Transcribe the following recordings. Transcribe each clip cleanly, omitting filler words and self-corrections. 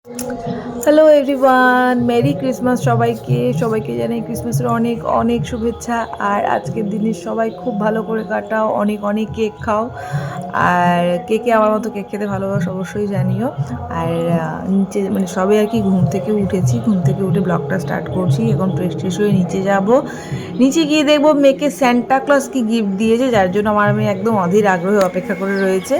Hello everyone, merry Christmas সবাইকে। সবাইকে জানাই ক্রিসমাসের অনেক অনেক শুভেচ্ছা। আর আজকের দিনে সবাই খুব ভালো করে কাটাও, অনেক অনেক কেক খাও। আর কেকে আমার মতো কেক খেতে ভালোবাসো অবশ্যই জানিও। আর নিচে মানে সবে আর কি ঘুম থেকে উঠেছি, ঘুম থেকে উঠে ব্লগটা স্টার্ট করছি। এখন ফ্রেশ ট্রেশ হয়ে নিচে যাব। নিচে গিয়ে দেখবো মেয়েকে স্যান্টা ক্লজ কি গিফট দিয়েছে, যার জন্য আমার মেয়ে একদম অধীর আগ্রহে অপেক্ষা করে রয়েছে।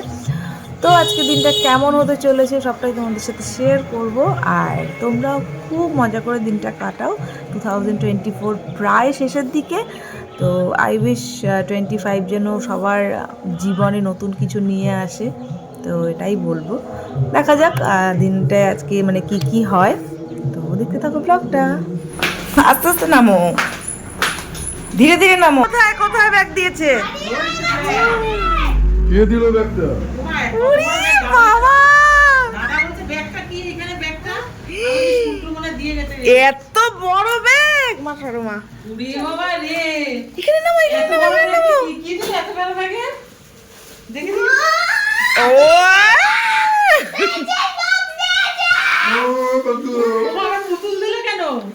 তো আজকে দিনটা কেমন হতে চলেছে সবটাই তোমাদের সাথে শেয়ার করব। আর তোমরাও খুব মজা করে দিনটা কাটাও। 2024 প্রায় শেষের দিকে। তো আই উইশ 25 যেন সবার জীবনে নতুন কিছু নিয়ে আসে। তো এটাই বলবো, দেখা যাক দিনটায় আজকে মানে কি কি হয়। তো দেখতে থাকো ব্লগটা। আস্তে আস্তে নামো, ধীরে ধীরে নামো। কোথায় কোথায় ব্যাগ দিয়েছে? কে দিল ব্যাগটা? ওরে বাবা, এত বড় ব্যাগ! মা সরো মা, এখানে নামো, এখানে নামো, এখানে নামো। ও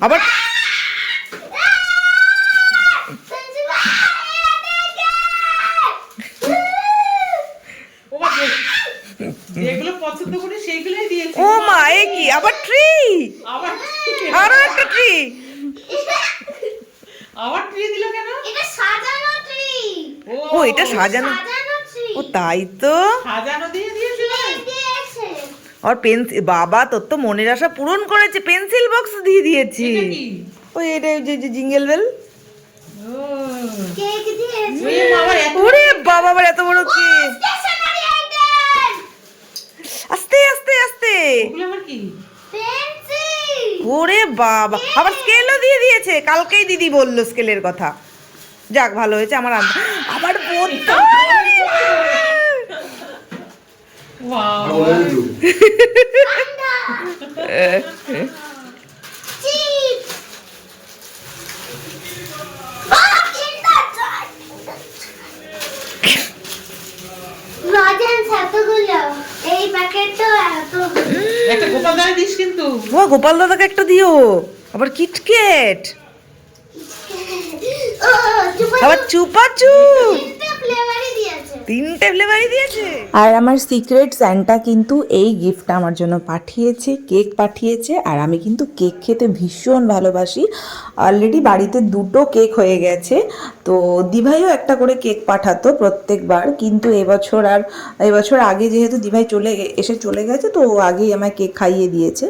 আবার যেগুলো পছন্দ করি সেইগুলোই দিয়েছি। ও মা, এ কি আবার ট্রি? আরো একটা ট্রি। আবার ট্রি দিল কেন? এটা সাজানো ট্রি। ও এটা সাজানো। সাজানো ট্রি। ও তাই তো। সাজানো দিয়ে দিয়েছিল। দিয়েছে। আর পেন্সিল, বাবা তোর তো মনের আশা পূরণ করেছে, পেন্সিল বক্স দিয়ে দিয়েছি। এটা কি? ওই এটা ওই যে জিঙ্গেল বেল। ও কেক দিয়েছে। ওরে বাবা, এত ওরে বাবা, আবার এত বড় কি! Stationery item. আস্তে আস্তে আস্তে। ওগুলো আবার কি? পেন্সিল। ওরে বাবা, আবার স্কেলও দিয়ে দিয়েছে। কালকেই দিদি বললো স্কেলের কথা। যাক ভালো হয়েছে আমার আবার বোতল। ওয়াও। চিপস। বাবা কিন্ডার জয়। লজেন্স এতগুলো। এই প্যাকেটটা এত। একটা গোপাল দাঁড়িয়ে দিস কিন্তু। ও গোপাল দাদাকে একটা দিও। আবার কিটকেট, ও চুপা আবার চুপাচুপ। ফ্লেভারই দিয়েছে। 3টে ফ্লেভারই দিয়েছে। আর আমার সিক্রেট স্যান্টা কিন্তু এই গিফটটা আমার জন্য পাঠিয়েছে, কেক পাঠিয়েছে। আর আমি কিন্তু কেক খেতে ভীষণ ভালোবাসি। অলরেডি বাড়িতে 2টো কেক হয়ে গেছে। তো দিভাইও একটা করে কেক পাঠাতো প্রত্যেকবার, কিন্তু এবছর আগে যেহেতু দিভাই এসে চলে গেছে, তো ও আগেই আমায় কেক খাইয়ে দিয়েছে।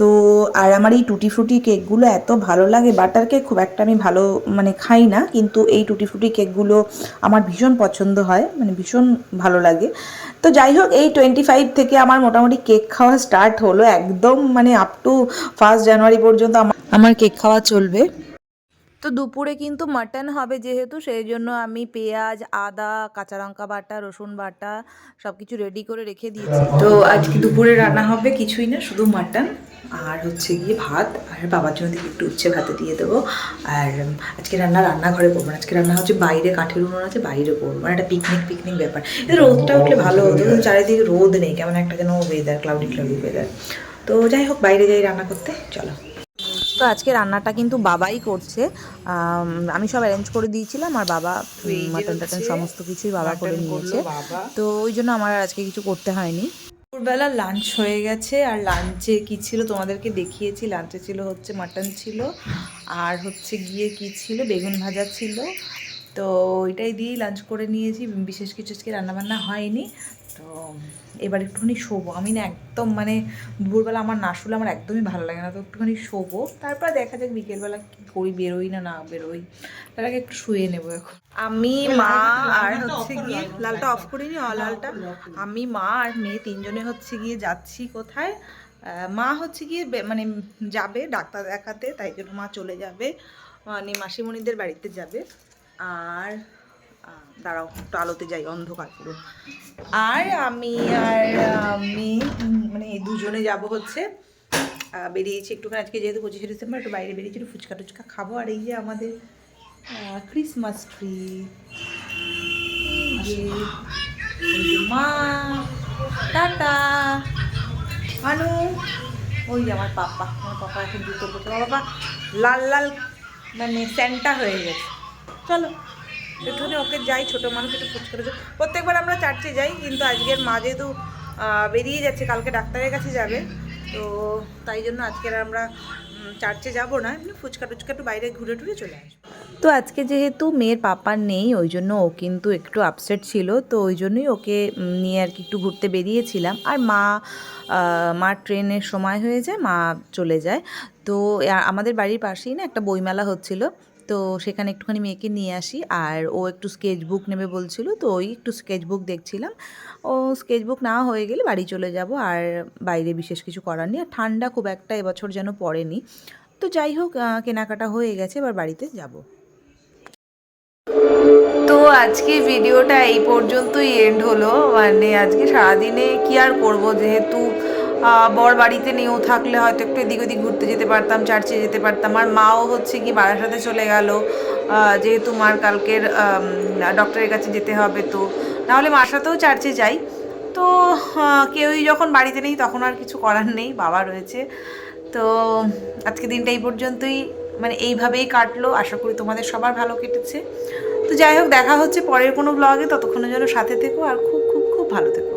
তো আর আমার এই টুটি ফ্রুটি কেকগুলো এত ভালো লাগে। বাটার কেক খুব একটা আমি ভালো মানে খাই না, কিন্তু এই টুটি ফ্রুটি কেকগুলো আমার ভীষণ পছন্দ হয়, মানে ভীষণ ভালো লাগে। তো যাই হোক, এই 25 থেকে আমার মোটামুটি কেক খাওয়া স্টার্ট হলো। একদম মানে আপ টু 1 জানুয়ারি পর্যন্ত আমার কেক খাওয়া চলবে। তো দুপুরে কিন্তু মাটন হবে, যেহেতু সেই জন্য আমি পেঁয়াজ, আদা, কাঁচা লঙ্কা বাটা, রসুন বাটা সব কিছু রেডি করে রেখে দিয়েছি। তো আজকে দুপুরে রান্না হবে কিছুই না, শুধু মাটন আর হচ্ছে গিয়ে ভাত। আর বাবার জন্য একটু উচ্ছে ভাতে দিয়ে দেবো। আর আজকে রান্নাঘরে করবো না, আজকে রান্না হচ্ছে বাইরে, কাঠের উনুন আছে, বাইরে করবো। মানে একটা পিকনিক ব্যাপার। কিন্তু রোদটা উঠলে ভালো হতো, কিন্তু চারিদিকে রোদ নেই, কেমন একটা যেন ওয়েদার, ক্লাউডি ওয়েদার। তো যাই হোক, বাইরে যাই রান্না করতে, চলো। তো আজকে রান্নাটা কিন্তু বাবাই করছে। আমি সব অ্যারেঞ্জ করে দিয়েছিলাম, আর বাবা মাটন টাটন সমস্ত কিছুই বাবা করে নিয়েছে। তো ওই জন্য আমার আজকে কিছু করতে হয়নি। দুপুরবেলা লাঞ্চ হয়ে গেছে। আর লাঞ্চে কি ছিল তোমাদেরকে দেখিয়েছি। লাঞ্চে ছিল হচ্ছে মাটন ছিল, আর হচ্ছে গিয়ে কি ছিল, বেগুন ভাজা ছিল। তো ওইটাই দিয়েই লাঞ্চ করে নিয়েছি, বিশেষ কিছু আজকে রান্নাবান্না হয়নি। তো এবার একটুখানি শোবো আমি, না একদম মানে দুপুরবেলা আমার না শুলে আমার একদমই ভালো লাগে না। তো একটুখানি শোবো, তারপর দেখা যাক বিকেলবেলা কী করি, বেরোই না বেরোই। তার আগে একটু শুয়ে নেবো এখন। আমি, মা আর হচ্ছে গিয়ে লালটা অফ করিনি, লালটা আমি, মা আর মেয়ে 3জনে হচ্ছে গিয়ে যাচ্ছি কোথায়। মা হচ্ছে গিয়ে মানে যাবে ডাক্তার দেখাতে, তাই জন্য মা চলে যাবে মানে মাসিমণিদের বাড়িতে যাবে। আর দাঁড়াও একটু আলোতে যাই, অন্ধকার পুরো। আর আমি মানে দুজনে যাব হচ্ছে, বেরিয়েছি একটুখানি আজকে, যেহেতু 25শে ডিসেম্বর, একটু বাইরে বেরিয়েছি, একটু ফুচকা টুচকা খাবো। আর এই যে আমাদের ক্রিসমাস ট্রি, মা, টাটা, মানু, ওই যে আমার পাপা এখন জুতো পরছে। বাবা লাল লাল মানে স্যান্টা হয়ে গেছে। চলো একটুখানি ওকে যাই, ছোটো মানুষ একটু ফুচকা টুচকা। প্রত্যেকবার আমরা চার্চে যাই, কিন্তু আজকের মা যেহেতু বেরিয়ে যাচ্ছে, কালকে ডাক্তারের কাছে যাবে, তো তাই জন্য আজকের আমরা চার্চে যাব না, এমনি ফুচকা টুচকা একটু বাইরে ঘুরে টুরে চলে আসবো। তো আজকে যেহেতু মেয়ের পাপা নেই, ওই জন্য ও কিন্তু একটু আপসেট ছিল, তো ওই জন্যই ওকে নিয়ে আর কি একটু ঘুরতে বেরিয়েছিলাম। আর মার ট্রেনের সময় হয়ে যায়, মা চলে যায়। তো আমাদের বাড়ির পাশেই না একটা বইমেলা হচ্ছিল, তো সেখানে একটুখানি মেয়েকে নিয়ে আসি। আর ও একটু স্কেচ বুক নেবে বলছিল, তো ওই একটু স্কেচ বুক দেখছিলাম। ও স্কেচ বুক নেওয়া হয়ে গেলে বাড়ি চলে যাব, আর বাইরে বিশেষ কিছু করার নেই। আর ঠান্ডা খুব একটা এবছর যেন পড়েনি। তো যাই হোক, কেনাকাটা হয়ে গেছে, এবার বাড়িতে যাব। তো আজকে ভিডিওটা এই পর্যন্তই এন্ড হলো। মানে আজকে সারাদিনে কি আর করব, যেহেতু বর বাড়িতে নেও থাকলে হয়তো একটু এদিক ওদিক ঘুরতে যেতে পারতাম, চার্চে যেতে পারতাম। আর মাও হচ্ছে কি বারাসাতে চলে গেল, যেহেতু মার কালকের ডক্টরের কাছে যেতে হবে, তো নাহলে মার সাথেও চার্চে যাই। তো কেউই যখন বাড়িতে নেই তখন আর কিছু করার নেই, বাবা রয়েছে। তো আজকে দিনটা এই পর্যন্তই, মানে এইভাবেই কাটলো। আশা করি তোমাদের সবার ভালো কেটেছে। তো যাই হোক, দেখা হচ্ছে পরের কোনো ব্লগে। ততক্ষণের জন্য সাথে থেকো আর খুব খুব খুব ভালো থেকো।